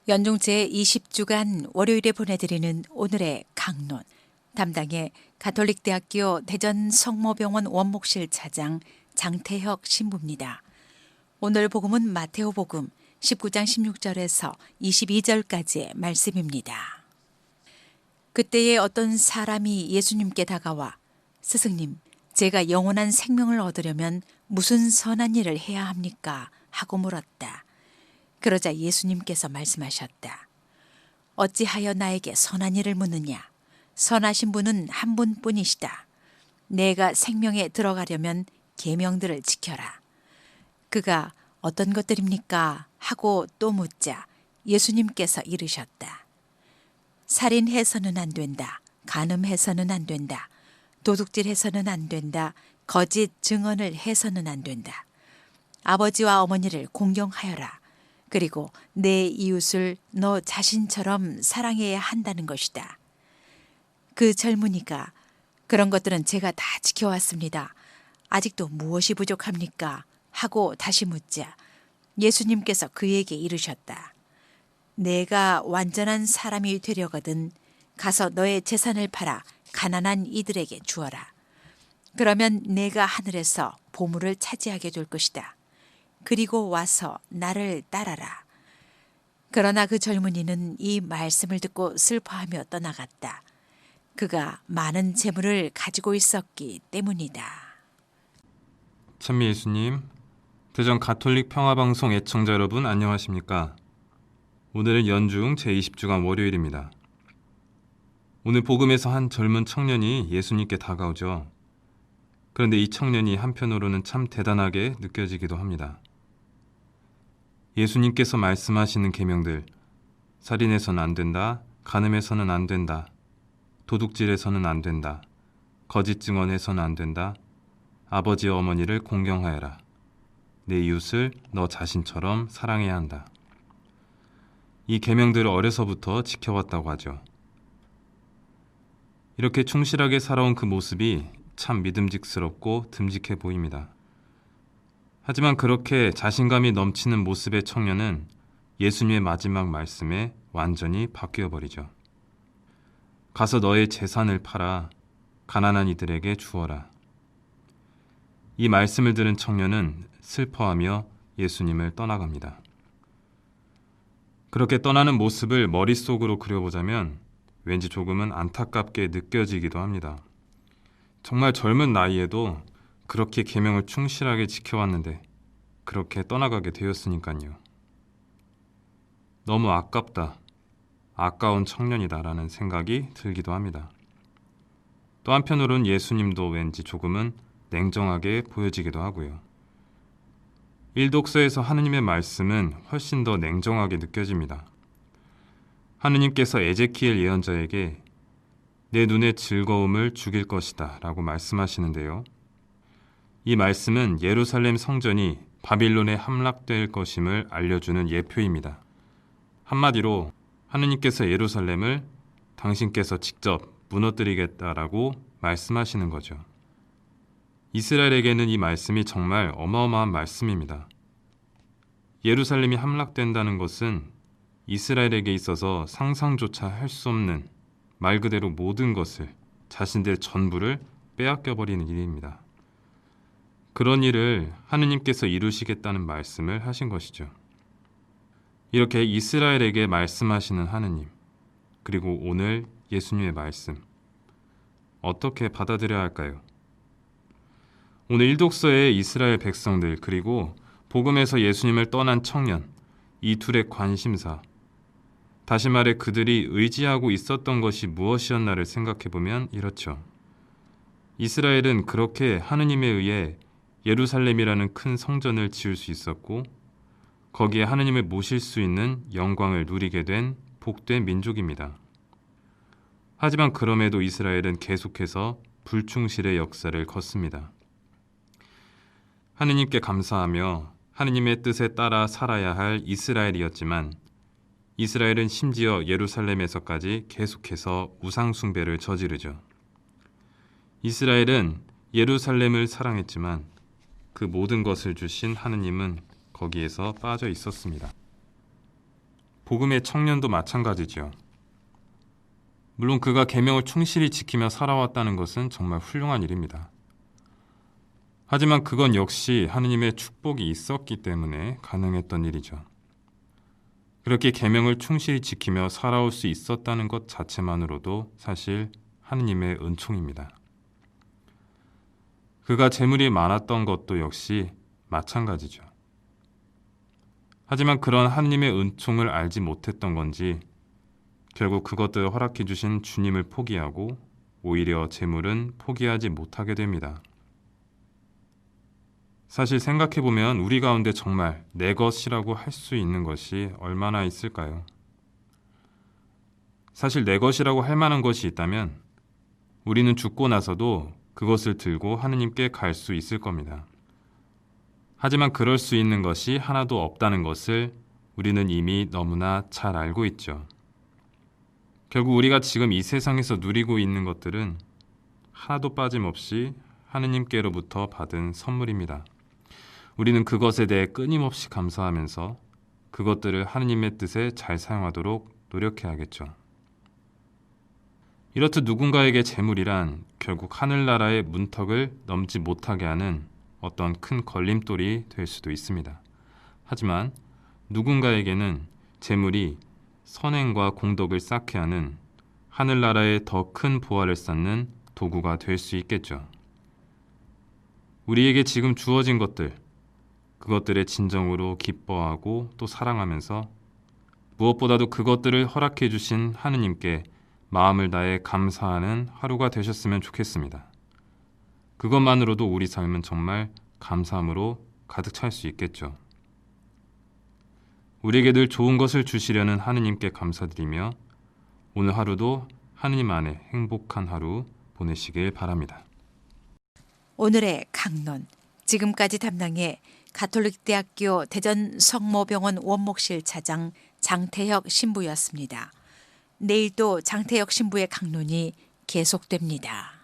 연중 제20주간 월요일에 보내드리는 오늘의 강론, 담당의 가톨릭대학교 대전 성모병원 원목실 차장 장태혁 신부입니다. 오늘 복음은 마테오 복음 19장 16절에서 22절까지의 말씀입니다. 그때에 어떤 사람이 예수님께 다가와 스승님, 제가 영원한 생명을 얻으려면 무슨 선한 일을 해야 합니까? 하고 물었다. 그러자 예수님께서 말씀하셨다. 어찌하여 나에게 선한 일을 묻느냐? 선하신 분은 한 분뿐이시다. 내가 생명에 들어가려면 계명들을 지켜라. 그가 어떤 것들입니까? 하고 또 묻자 예수님께서 이르셨다. 살인해서는 안 된다. 간음해서는 안 된다. 도둑질해서는 안 된다. 거짓 증언을 해서는 안 된다. 아버지와 어머니를 공경하여라. 그리고 내 이웃을 너 자신처럼 사랑해야 한다는 것이다. 그 젊은이가 그런 것들은 제가 다 지켜왔습니다. 아직도 무엇이 부족합니까? 하고 다시 묻자 예수님께서 그에게 이르셨다. 내가 완전한 사람이 되려거든 가서 너의 재산을 팔아 가난한 이들에게 주어라. 그러면 내가 하늘에서 보물을 차지하게 될 것이다. 그리고 와서 나를 따라라. 그러나 그 젊은이는 이 말씀을 듣고 슬퍼하며 떠나갔다. 그가 많은 재물을 가지고 있었기 때문이다. 찬미 예수님, 대전 가톨릭 평화방송 애청자 여러분 안녕하십니까? 오늘은 연중 제20주간 월요일입니다. 오늘 복음에서 한 젊은 청년이 예수님께 다가오죠. 그런데 이 청년이 한편으로는 참 대단하게 느껴지기도 합니다. 예수님께서 말씀하시는 계명들, 살인해서는 안 된다, 간음해서는 안 된다, 도둑질해서는 안 된다, 거짓 증언해서는 안 된다, 아버지 어머니를 공경하여라, 내 이웃을 너 자신처럼 사랑해야 한다. 이 계명들을 어려서부터 지켜왔다고 하죠. 이렇게 충실하게 살아온 그 모습이 참 믿음직스럽고 듬직해 보입니다. 하지만 그렇게 자신감이 넘치는 모습의 청년은 예수님의 마지막 말씀에 완전히 바뀌어버리죠. 가서 너의 재산을 팔아 가난한 이들에게 주어라. 이 말씀을 들은 청년은 슬퍼하며 예수님을 떠나갑니다. 그렇게 떠나는 모습을 머릿속으로 그려보자면 왠지 조금은 안타깝게 느껴지기도 합니다. 정말 젊은 나이에도 그렇게 계명을 충실하게 지켜왔는데 그렇게 떠나가게 되었으니까요. 너무 아깝다, 아까운 청년이다라는 생각이 들기도 합니다. 또 한편으로는 예수님도 왠지 조금은 냉정하게 보여지기도 하고요. 일독서에서 하느님의 말씀은 훨씬 더 냉정하게 느껴집니다. 하느님께서 에제키엘 예언자에게 내 눈의 즐거움을 죽일 것이다 라고 말씀하시는데요. 이 말씀은 예루살렘 성전이 바빌론에 함락될 것임을 알려주는 예표입니다. 한마디로 하느님께서 예루살렘을 당신께서 직접 무너뜨리겠다라고 말씀하시는 거죠. 이스라엘에게는 이 말씀이 정말 어마어마한 말씀입니다. 예루살렘이 함락된다는 것은 이스라엘에게 있어서 상상조차 할 수 없는 말 그대로 모든 것을, 자신들 전부를 빼앗겨버리는 일입니다. 그런 일을 하느님께서 이루시겠다는 말씀을 하신 것이죠. 이렇게 이스라엘에게 말씀하시는 하느님, 그리고 오늘 예수님의 말씀, 어떻게 받아들여야 할까요? 오늘 일독서의 이스라엘 백성들, 그리고 복음에서 예수님을 떠난 청년, 이 둘의 관심사, 다시 말해 그들이 의지하고 있었던 것이 무엇이었나를 생각해보면 이렇죠. 이스라엘은 그렇게 하느님에 의해 예루살렘이라는 큰 성전을 지을 수 있었고 거기에 하느님을 모실 수 있는 영광을 누리게 된 복된 민족입니다. 하지만 그럼에도 이스라엘은 계속해서 불충실의 역사를 걷습니다. 하느님께 감사하며 하느님의 뜻에 따라 살아야 할 이스라엘이었지만 이스라엘은 심지어 예루살렘에서까지 계속해서 우상 숭배를 저지르죠. 이스라엘은 예루살렘을 사랑했지만 그 모든 것을 주신 하느님은 거기에서 빠져 있었습니다. 복음의 청년도 마찬가지죠. 물론 그가 계명을 충실히 지키며 살아왔다는 것은 정말 훌륭한 일입니다. 하지만 그건 역시 하느님의 축복이 있었기 때문에 가능했던 일이죠. 그렇게 계명을 충실히 지키며 살아올 수 있었다는 것 자체만으로도 사실 하느님의 은총입니다. 그가 재물이 많았던 것도 역시 마찬가지죠. 하지만 그런 하느님의 은총을 알지 못했던 건지 결국 그것들을 허락해 주신 주님을 포기하고 오히려 재물은 포기하지 못하게 됩니다. 사실 생각해보면 우리 가운데 정말 내 것이라고 할 수 있는 것이 얼마나 있을까요? 사실 내 것이라고 할 만한 것이 있다면 우리는 죽고 나서도 그것을 들고 하느님께 갈 수 있을 겁니다. 하지만 그럴 수 있는 것이 하나도 없다는 것을 우리는 이미 너무나 잘 알고 있죠. 결국 우리가 지금 이 세상에서 누리고 있는 것들은 하나도 빠짐없이 하느님께로부터 받은 선물입니다. 우리는 그것에 대해 끊임없이 감사하면서 그것들을 하느님의 뜻에 잘 사용하도록 노력해야겠죠. 이렇듯 누군가에게 재물이란 결국 하늘나라의 문턱을 넘지 못하게 하는 어떤 큰 걸림돌이 될 수도 있습니다. 하지만 누군가에게는 재물이 선행과 공덕을 쌓게 하는 하늘나라의 더 큰 보화를 쌓는 도구가 될 수 있겠죠. 우리에게 지금 주어진 것들, 그것들의 진정으로 기뻐하고 또 사랑하면서 무엇보다도 그것들을 허락해 주신 하느님께 마음을 다해 감사하는 하루가 되셨으면 좋겠습니다. 그것만으로도 우리 삶은 정말 감사함으로 가득 찰 수 있겠죠. 우리에게 늘 좋은 것을 주시려는 하느님께 감사드리며 오늘 하루도 하느님 안에 행복한 하루 보내시길 바랍니다. 오늘의 강론, 지금까지 담당해 가톨릭대학교 대전 성모병원 원목실 차장 장태혁 신부였습니다. 내일도 장태혁 신부의 강론이 계속됩니다.